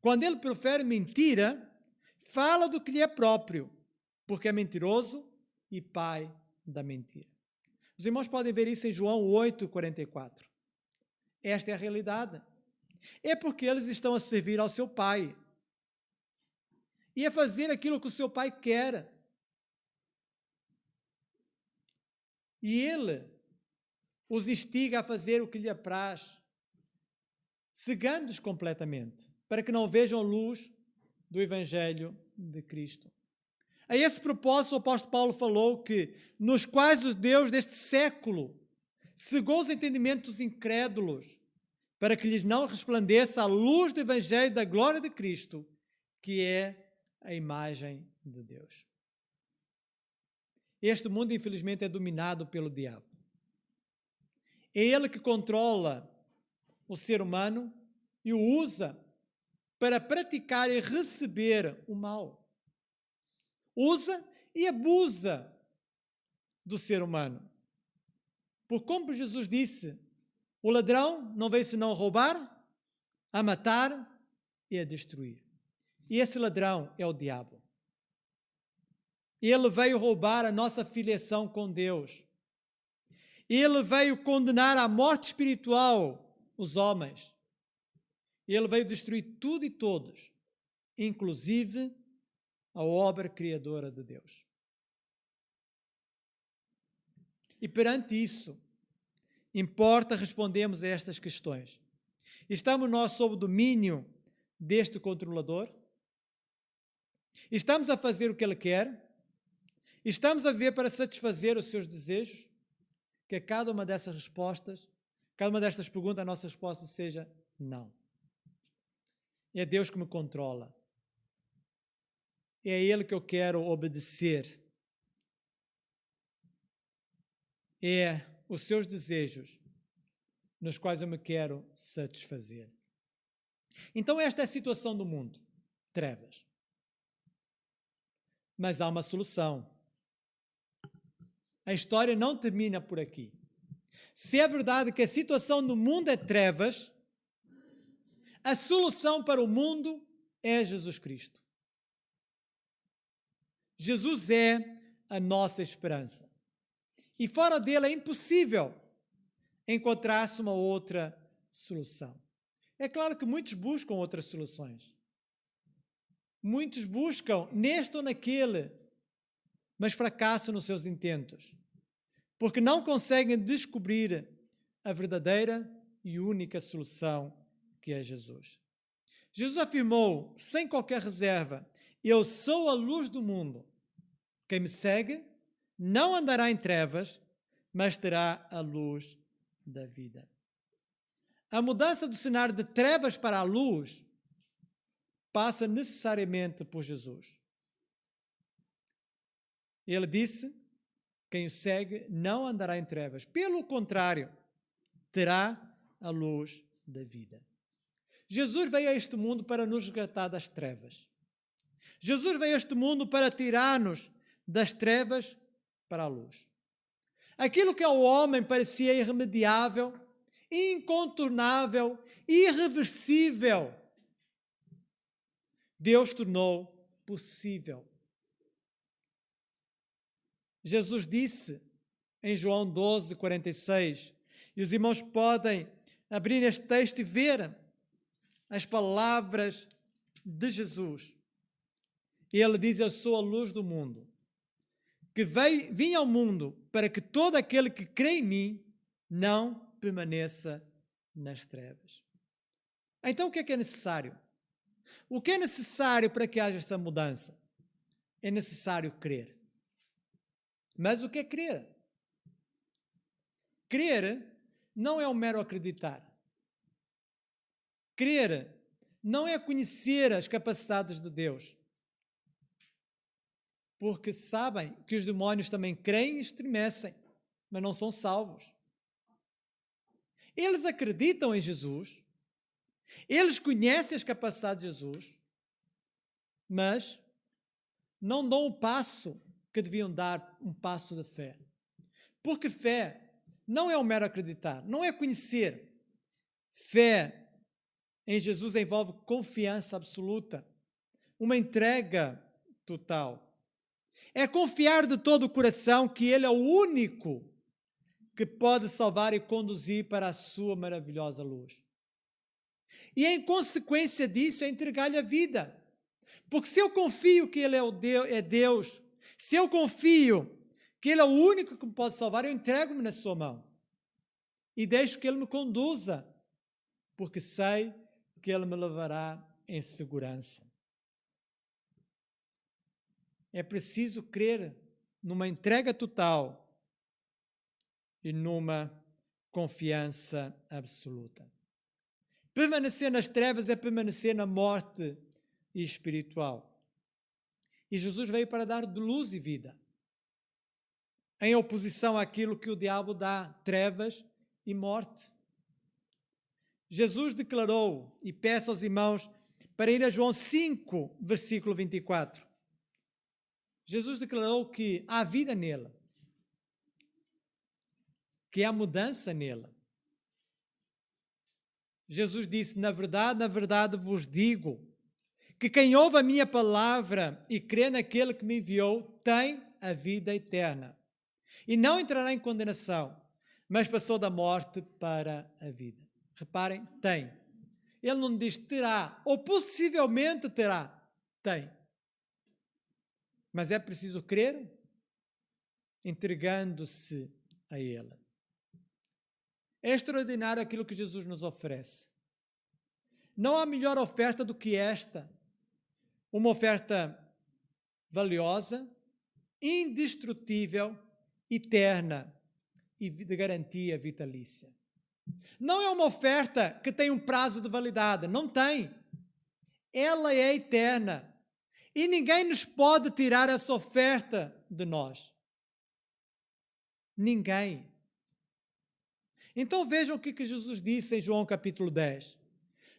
Quando ele profere mentira, fala do que lhe é próprio, porque é mentiroso e pai da mentira. Os irmãos podem ver isso em João 8:44. Esta é a realidade. É porque eles estão a servir ao seu pai e a fazer aquilo que o seu pai quer. E ele os instiga a fazer o que lhe apraz, cegando-os completamente, para que não vejam a luz do Evangelho de Cristo. A esse propósito, o apóstolo Paulo falou que nos quais o Deus deste século cegou os entendimentos dos incrédulos, para que lhes não resplandeça a luz do Evangelho da glória de Cristo, que é a imagem de Deus. Este mundo, infelizmente, é dominado pelo diabo. É ele que controla o ser humano e o usa para praticar e receber o mal. Usa e abusa do ser humano. Porque, como Jesus disse, o ladrão não veio senão a roubar, a matar e a destruir. E esse ladrão é o diabo. Ele veio roubar a nossa filiação com Deus. Ele veio condenar à morte espiritual os homens. Ele veio destruir tudo e todos, inclusive a obra criadora de Deus. E perante isso, importa respondermos a estas questões. Estamos nós sob o domínio deste controlador? Estamos a fazer o que ele quer? Estamos a viver para satisfazer os seus desejos? Que cada uma dessas respostas, cada uma destas perguntas, a nossa resposta seja não. É Deus que me controla. É a Ele que eu quero obedecer. É os seus desejos nos quais eu me quero satisfazer. Então esta é a situação do mundo. Trevas. Mas há uma solução. A história não termina por aqui. Se é verdade que a situação do mundo é trevas, a solução para o mundo é Jesus Cristo. Jesus é a nossa esperança. E fora dele é impossível encontrar-se uma outra solução. É claro que muitos buscam outras soluções. Muitos buscam neste ou naquele, mas fracassam nos seus intentos, porque não conseguem descobrir a verdadeira e única solução, que é Jesus. Jesus afirmou, sem qualquer reserva: eu sou a luz do mundo. Quem me segue não andará em trevas, mas terá a luz da vida. A mudança do cenário de trevas para a luz passa necessariamente por Jesus. Ele disse: quem o segue não andará em trevas. Pelo contrário, terá a luz da vida. Jesus veio a este mundo para nos resgatar das trevas. Jesus veio a este mundo para tirar-nos das trevas para a luz. Aquilo que ao homem parecia irremediável, incontornável, irreversível, Deus tornou possível. Jesus disse em João 12, 46, e os irmãos podem abrir este texto e ver as palavras de Jesus. Ele diz: eu sou a luz do mundo, que vim ao mundo para que todo aquele que crê em mim não permaneça nas trevas. Então o que é necessário? O que é necessário para que haja essa mudança? É necessário crer. Mas o que é crer? Crer não é um mero acreditar. Crer não é conhecer as capacidades de Deus. Porque sabem que os demónios também creem e estremecem, mas não são salvos. Eles acreditam em Jesus, eles conhecem as capacidades de Jesus, mas não dão o passo que deviam dar, um passo de fé. Porque fé não é um mero acreditar, não é conhecer. Fé em Jesus envolve confiança absoluta, uma entrega total. É confiar de todo o coração que Ele é o único que pode salvar e conduzir para a sua maravilhosa luz. E em consequência disso é entregar-lhe a vida. Porque se eu confio que Ele é Deus, se eu confio que Ele é o único que me pode salvar, eu entrego-me na sua mão. E deixo que Ele me conduza, porque sei que Ele me levará em segurança. É preciso crer numa entrega total e numa confiança absoluta. Permanecer nas trevas é permanecer na morte espiritual. E Jesus veio para dar de luz e vida, em oposição àquilo que o diabo dá, trevas e morte. Jesus declarou, e peço aos irmãos para ir a João 5, versículo 24. Jesus declarou que há vida nele, que há mudança nele. Jesus disse: na verdade vos digo, que quem ouve a minha palavra e crê naquele que me enviou, tem a vida eterna. E não entrará em condenação, mas passou da morte para a vida. Reparem, tem. Ele não diz terá, ou possivelmente terá. Tem. Mas é preciso crer, entregando-se a Ele. É extraordinário aquilo que Jesus nos oferece. Não há melhor oferta do que esta. Uma oferta valiosa, indestrutível, eterna e de garantia vitalícia. Não é uma oferta que tem um prazo de validade. Não tem. Ela é eterna. E ninguém nos pode tirar essa oferta de nós. Ninguém. Então vejam o que Jesus disse em João capítulo 10,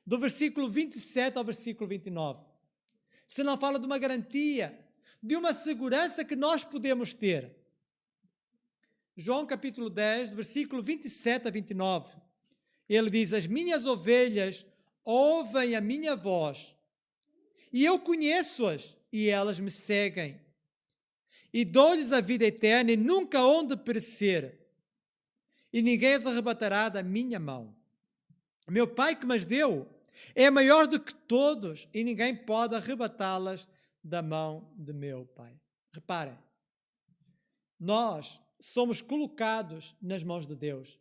do versículo 27 ao versículo 29. Se não fala de uma garantia, de uma segurança que nós podemos ter. João capítulo 10, do versículo 27 a 29. Ele diz: as minhas ovelhas ouvem a minha voz, e eu conheço-as, e elas me seguem. E dou-lhes a vida eterna, e nunca hão de perecer, e ninguém as arrebatará da minha mão. Meu Pai que mas deu é maior do que todos, e ninguém pode arrebatá-las da mão de meu Pai. Reparem, nós somos colocados nas mãos de Deus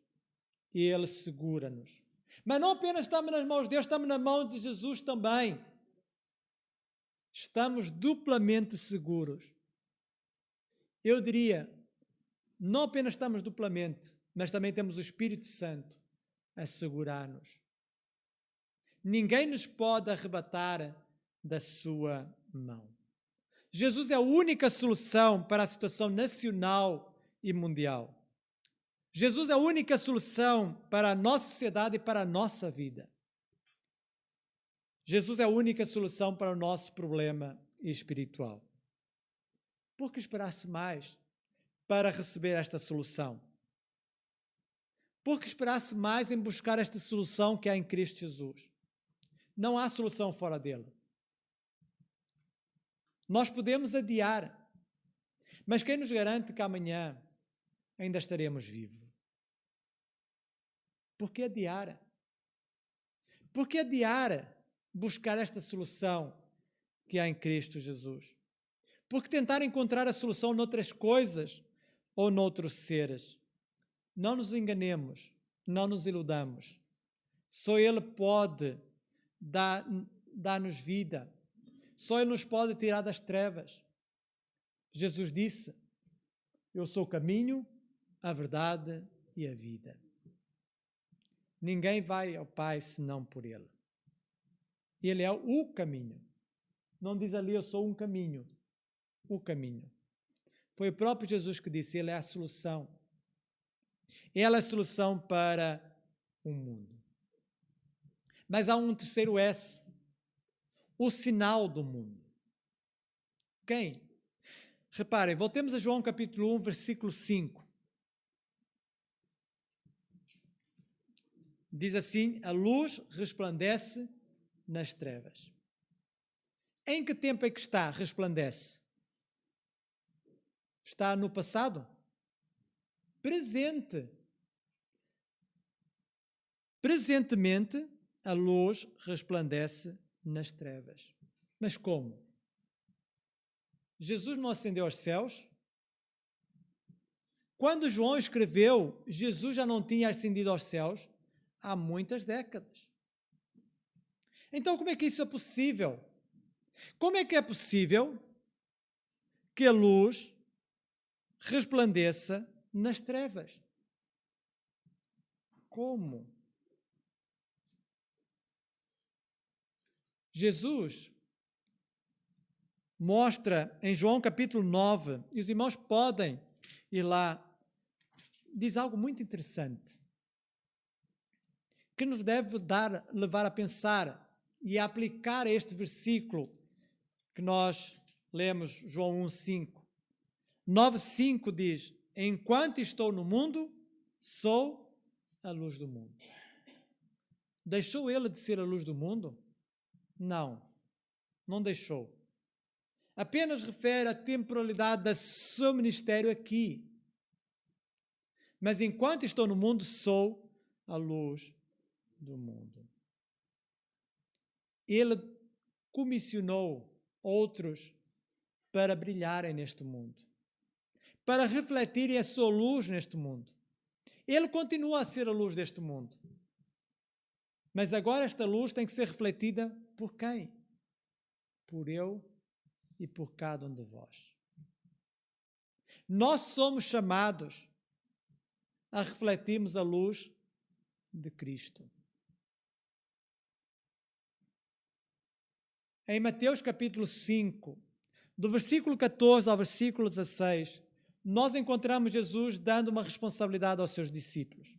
e Ele segura-nos. Mas não apenas estamos nas mãos de Deus, estamos na mão de Jesus também. Estamos duplamente seguros. Eu diria, não apenas estamos duplamente, mas também temos o Espírito Santo a segurar-nos. Ninguém nos pode arrebatar da sua mão. Jesus é a única solução para a situação nacional e mundial. Jesus é a única solução para a nossa sociedade e para a nossa vida. Jesus é a única solução para o nosso problema espiritual. Por que esperar-se mais para receber esta solução? Por que esperar-se mais em buscar esta solução que há em Cristo Jesus? Não há solução fora dele. Nós podemos adiar, mas quem nos garante que amanhã ainda estaremos vivos? Por que adiar? Por que adiar buscar esta solução que há em Cristo Jesus? Por que tentar encontrar a solução noutras coisas ou noutros seres? Não nos enganemos, não nos iludamos. Só Ele pode dar-nos vida. Só Ele nos pode tirar das trevas. Jesus disse: eu sou o caminho, a verdade e a vida. Ninguém vai ao Pai senão por Ele. Ele é o caminho. Não diz ali, eu sou um caminho. O caminho. Foi o próprio Jesus que disse, Ele é a solução. Ele é a solução para o mundo. Mas há um terceiro S. O sinal do mundo. Quem? Reparem, voltemos a João capítulo 1, versículo 5. Diz assim, a luz resplandece nas trevas. Em que tempo é que está? Resplandece. Está no passado? Presente. Presentemente, a luz resplandece nas trevas. Mas como? Jesus não ascendeu aos céus? Quando João escreveu, Jesus já não tinha ascendido aos céus há muitas décadas. Então, como é que isso é possível? Como é que é possível que a luz resplandeça nas trevas? Como? Jesus mostra em João capítulo 9, e os irmãos podem ir lá, diz algo muito interessante, que nos deve levar a pensar e a aplicar este versículo que nós lemos, João 1,5. 9,5 diz, enquanto estou no mundo, sou a luz do mundo. Deixou ele de ser a luz do mundo? Não, não deixou. Apenas refere a temporalidade do seu ministério aqui. Mas enquanto estou no mundo, sou a luz do mundo. Ele comissionou outros para brilharem neste mundo, para refletirem a sua luz neste mundo. Ele continua a ser a luz deste mundo. Mas agora esta luz tem que ser refletida por quem? Por eu e por cada um de vós. Nós somos chamados a refletirmos a luz de Cristo. Em Mateus capítulo 5, do versículo 14 ao versículo 16, nós encontramos Jesus dando uma responsabilidade aos seus discípulos.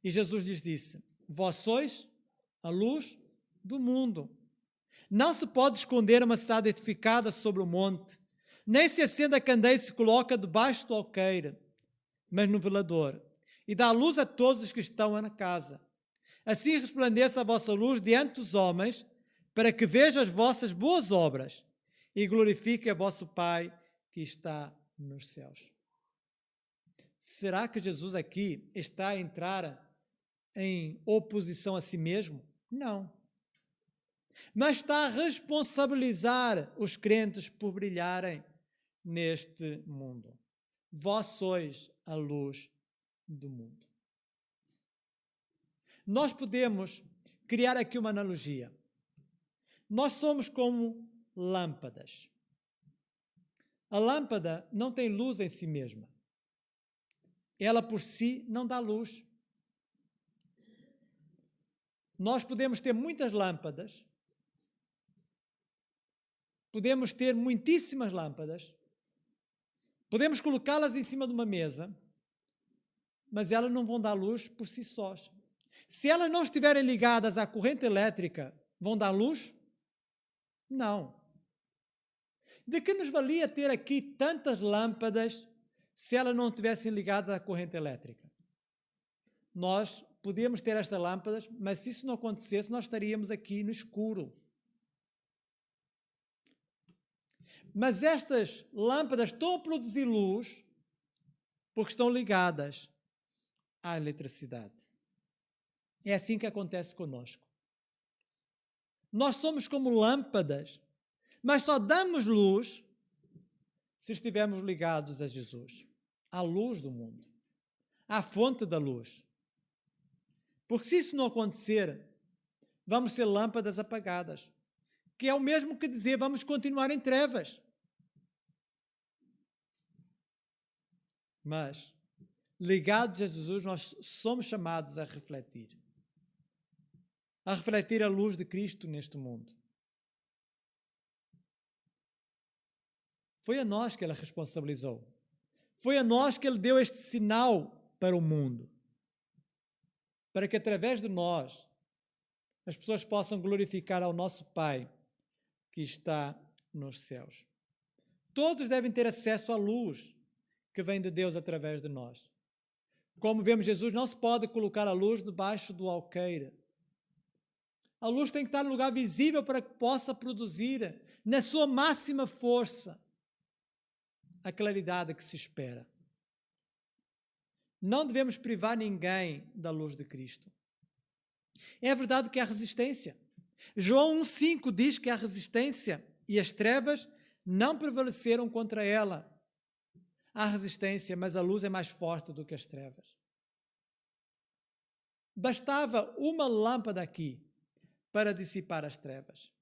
E Jesus lhes disse, vós sois a luz do mundo. Não se pode esconder uma cidade edificada sobre o monte, nem se acende a candeia e se coloca debaixo do alqueire, mas no velador, e dá luz a todos os que estão na casa. Assim resplandeça a vossa luz diante dos homens, para que vejam as vossas boas obras e glorifiquem a vosso Pai que está nos céus. Será que Jesus aqui está a entrar em oposição a si mesmo? Não. Mas está a responsabilizar os crentes por brilharem neste mundo. Vós sois a luz do mundo. Nós podemos criar aqui uma analogia. Nós somos como lâmpadas. A lâmpada não tem luz em si mesma. Ela por si não dá luz. Nós podemos ter muitas lâmpadas, podemos ter muitíssimas lâmpadas, podemos colocá-las em cima de uma mesa, mas elas não vão dar luz por si sós. Se elas não estiverem ligadas à corrente elétrica, vão dar luz? Não. De que nos valia ter aqui tantas lâmpadas se elas não estivessem ligadas à corrente elétrica? Nós podíamos ter estas lâmpadas, mas se isso não acontecesse, nós estaríamos aqui no escuro. Mas estas lâmpadas estão a produzir luz porque estão ligadas à eletricidade. É assim que acontece conosco. Nós somos como lâmpadas, mas só damos luz se estivermos ligados a Jesus, à luz do mundo, à fonte da luz. Porque se isso não acontecer, vamos ser lâmpadas apagadas, que é o mesmo que dizer vamos continuar em trevas. Mas, ligados a Jesus, nós somos chamados a refletir a luz de Cristo neste mundo. Foi a nós que Ele responsabilizou. Foi a nós que Ele deu este sinal para o mundo. Para que através de nós as pessoas possam glorificar ao nosso Pai que está nos céus. Todos devem ter acesso à luz que vem de Deus através de nós. Como vemos, Jesus não se pode colocar a luz debaixo do alqueire. A luz tem que estar no lugar visível para que possa produzir, na sua máxima força, a claridade que se espera. Não devemos privar ninguém da luz de Cristo. É verdade que há resistência. João 1,5 diz que há resistência e as trevas não prevaleceram contra ela. Há resistência, mas a luz é mais forte do que as trevas. Bastava uma lâmpada aqui para dissipar as trevas.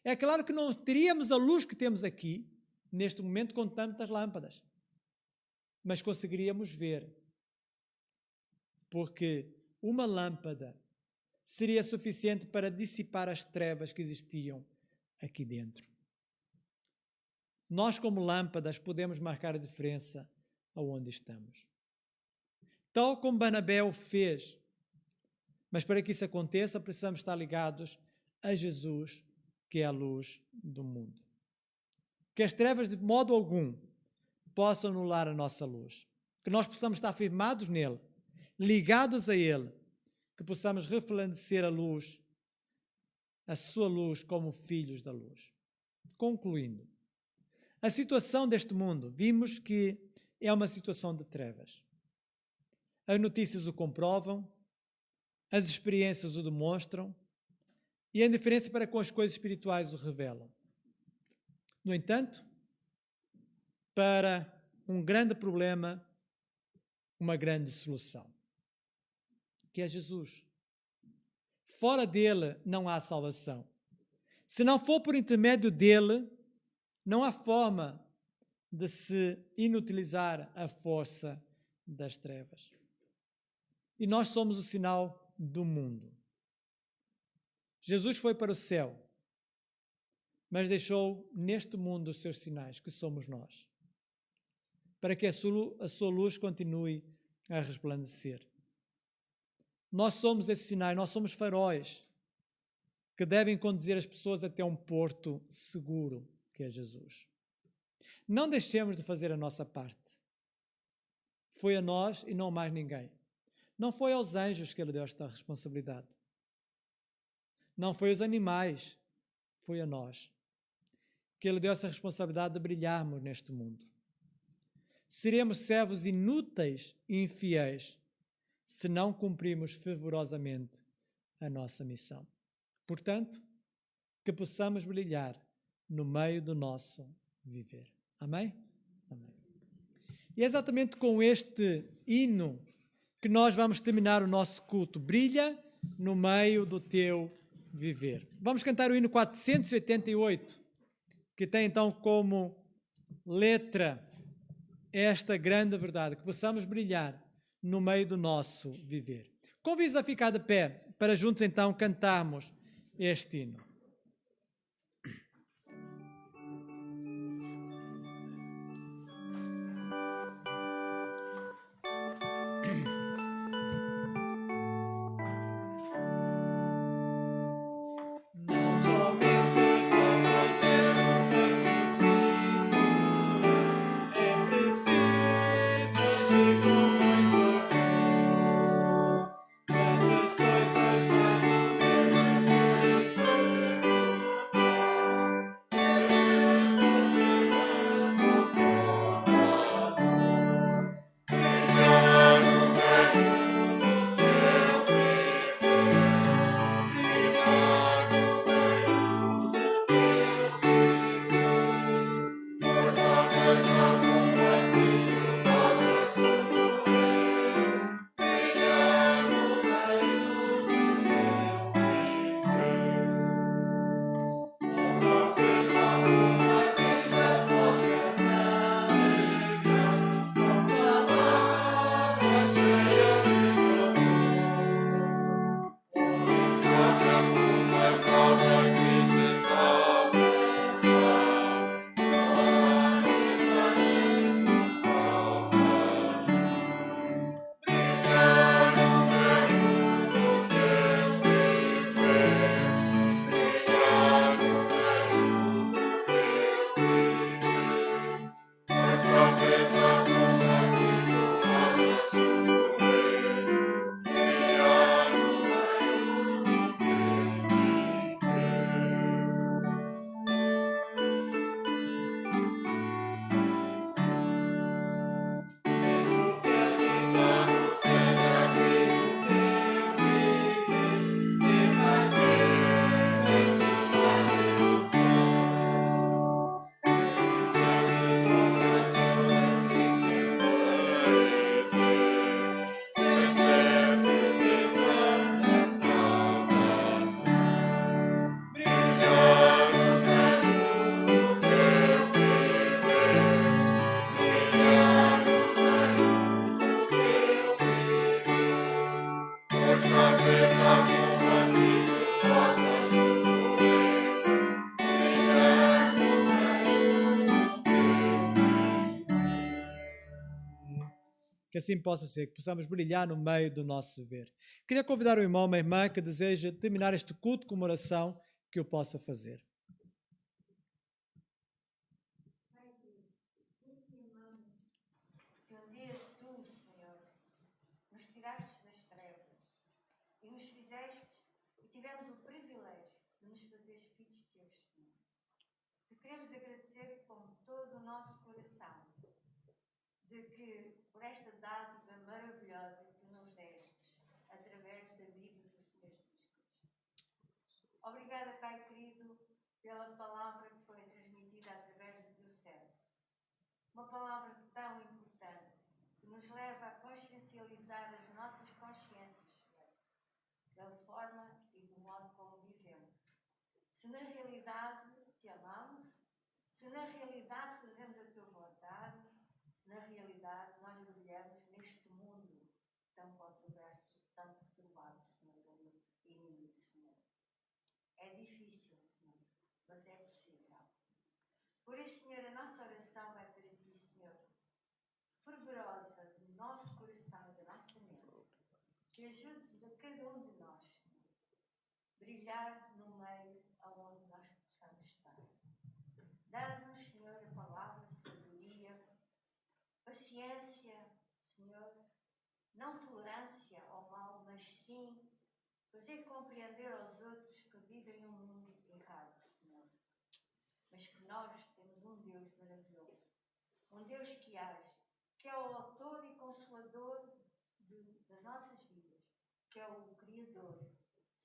É claro que não teríamos a luz que temos aqui, neste momento, com tantas lâmpadas, mas conseguiríamos ver, porque uma lâmpada seria suficiente para dissipar as trevas que existiam aqui dentro. Nós, como lâmpadas, podemos marcar a diferença aonde estamos. Tal como Barnabé o fez. Mas para que isso aconteça, precisamos estar ligados a Jesus, que é a luz do mundo. Que as trevas, de modo algum, possam anular a nossa luz. Que nós possamos estar firmados nele, ligados a ele, que possamos resplandecer a luz, a sua luz, como filhos da luz. Concluindo, a situação deste mundo, vimos que é uma situação de trevas. As notícias o comprovam, as experiências o demonstram e a indiferença para com as coisas espirituais o revelam. No entanto, para um grande problema, uma grande solução, que é Jesus. Fora dele não há salvação. Se não for por intermédio dele, não há forma de se inutilizar a força das trevas. E nós somos o sinal do mundo. Jesus foi para o céu, mas deixou neste mundo os seus sinais, que somos nós, para que a sua luz continue a resplandecer. Nós somos esses sinais, nós somos faróis que devem conduzir as pessoas até um porto seguro, que é Jesus. Não deixemos de fazer a nossa parte. Foi a nós e não a mais ninguém. Não foi aos anjos que ele deu esta responsabilidade. Não foi aos animais, foi a nós que ele deu essa responsabilidade de brilharmos neste mundo. Seremos servos inúteis e infiéis se não cumprirmos fervorosamente a nossa missão. Portanto, que possamos brilhar no meio do nosso viver. Amém? Amém. E é exatamente com este hino que nós vamos terminar o nosso culto. Brilha no meio do teu viver. Vamos cantar o hino 488, que tem então como letra esta grande verdade, que possamos brilhar no meio do nosso viver. Convido-vos a ficar de pé para juntos então cantarmos este hino. Não somente para fazer o que simula, é preciso agir com muito ardor. Mas as coisas mais ou menos dizem brilhar no meio do teu viver, brilhar no meio do teu viver. Por talvez alguma vida possa socorrer, brilhar no meio do teu viver. Ou talvez alguma vida possas alegrar com palavras cheias de amor. Ou quem sabe algumas almas tristes alcançar com a mensagem do Salvador. Brilhar no meio do teu viver, brilhar no meio do teu viver. Pois talvez alguma vida possa socorrer, brilhar no meio do teu mesmo que agitado seja aqui o teu viver, ser mais firme em tua devoção. Então que agita entristecer, sem ter certeza da salvação. Brilhar no meio do teu viver, brilhar no meio do teu viver. Pois talvez alguma vida possa socorrer, brilhar no meio do teu viver. Que assim possa ser, que possamos brilhar no meio do nosso viver. Queria convidar o irmão, uma irmã que deseja terminar este culto com uma oração que eu possa fazer. Pai querido, muito te amamos, que um dia tu, Senhor, nos tiraste das trevas e nos fizeste e tivemos o privilégio de nos fazeres filhos teus, Senhor. Te queremos agradecer com todo o nosso coração de que por esta dádiva maravilhosa que tu nos destes através da vida do Senhor Jesus Cristo. Obrigada, Pai querido, pela palavra que foi transmitida através do teu servo. Uma palavra tão importante que nos leva a consciencializar as nossas consciências, Senhor, da forma e do modo como vivemos. Se na realidade te amamos, se na realidade fazemos a tua vontade, se na realidade nós brilhamos neste mundo tão controverso, tão perturbado, Senhor, pelo inimigo, Senhor. É difícil, Senhor, mas é possível. Por isso, Senhor, a nossa oração vai para ti, Senhor, fervorosa do nosso coração e da nossa mente, que ajudes a cada um de nós, Senhor, brilhar no meio aonde nós possamos estar. Dá-nos, Senhor, a palavra, sabedoria, paciência, Senhor, não tolerância ao mal, mas sim fazer compreender aos outros que vivem um mundo errado, Senhor. Mas que nós temos um Deus maravilhoso, um Deus que age, que é o autor e consolador das nossas vidas, que é o Criador,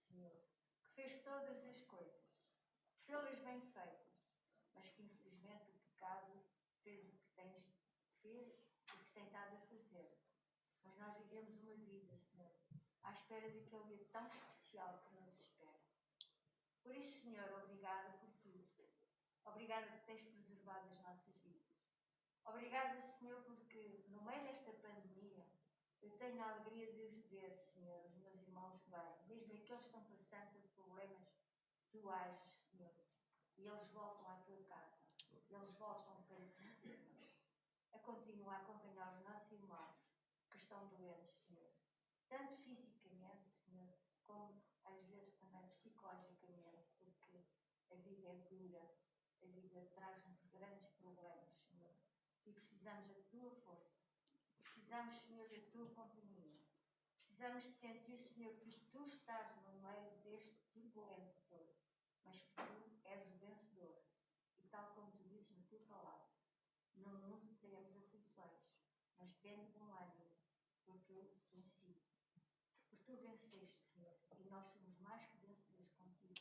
Senhor, que fez todas as coisas, que fez-las bem feitas, mas que infelizmente o pecado fez o que fez nós vivemos uma vida, Senhor, à espera daquele dia tão especial que nos espera. Por isso, Senhor, obrigada por tudo. Obrigada por teres preservado as nossas vidas. Obrigada, Senhor, porque no meio desta pandemia eu tenho a alegria de os ver, Senhor, os meus irmãos bem, mesmo aqueles que estão passando por problemas, tu ages, Senhor, e eles voltam à tua casa, eles voltam para ti, Senhor, a continuar a acompanhar os nossos irmãos que estão doentes, Senhor, tanto fisicamente, Senhor, como às vezes também psicologicamente, porque a vida é dura, a vida traz-nos grandes problemas, Senhor, e precisamos da tua força. Precisamos, Senhor, da tua companhia. Precisamos de sentir, Senhor, que tu estás no meio deste turbulento todo, mas que tu és o vencedor. E tal como tu dizes na tua palavra, no mundo teremos aflições, mas tendo bom ânimo, porque eu venci. Porque tu venceste, Senhor, e nós somos mais que vencedores contigo,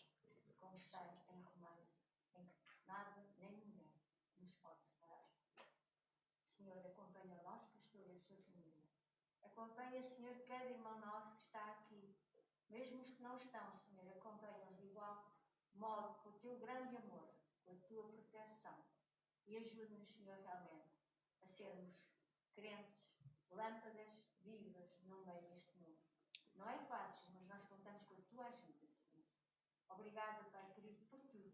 como está em Romanos, em que nada nem ninguém nos pode separar. Senhor, acompanha o nosso pastor e a sua família. Acompanha, Senhor, cada irmão nosso que está aqui. Mesmo os que não estão, Senhor, acompanha-os de igual modo, com o teu grande amor, com a tua proteção. E ajuda-nos, Senhor, realmente a sermos crentes, lâmpadas vivas no meio deste mundo. Não é fácil, mas nós contamos com a tua ajuda, Senhor. Obrigada, Pai querido, por tudo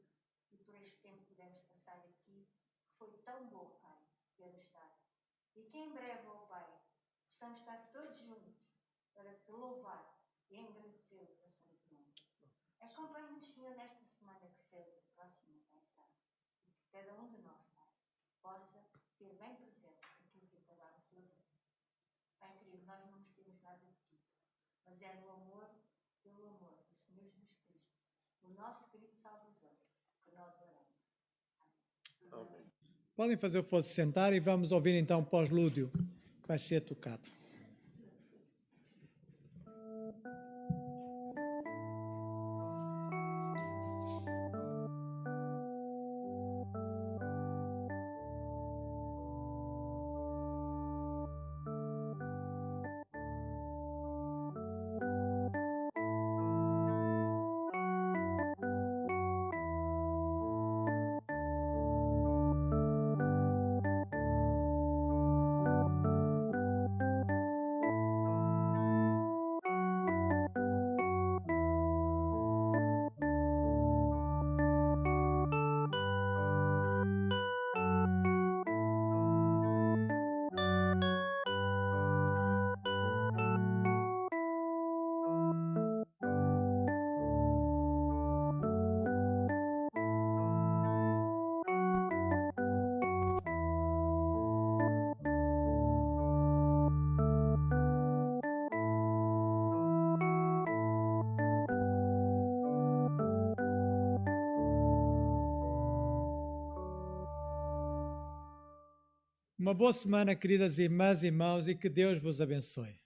e por este tempo que pudemos passar aqui, que foi tão bom, Pai, poder estar. E que em breve, ó Pai, possamos estar todos juntos para te louvar e agradecer o teu santo nome. Acompanhe-nos, Senhor, nesta semana que segue, a próxima, Pai Santo. E que cada um de nós, Pai, possa ter bem presente aquilo que acabamos de ouvir. Pai querido, nós não merecemos nada de ti, mas é no amor, pelo amor do Senhor Jesus Cristo, o nosso querido Salvador, que nós oramos. Amém. Podem fazer o fosse sentar e vamos ouvir então o pós-lúdio que vai ser tocado. Uma boa semana, queridas irmãs e irmãos, e que Deus vos abençoe.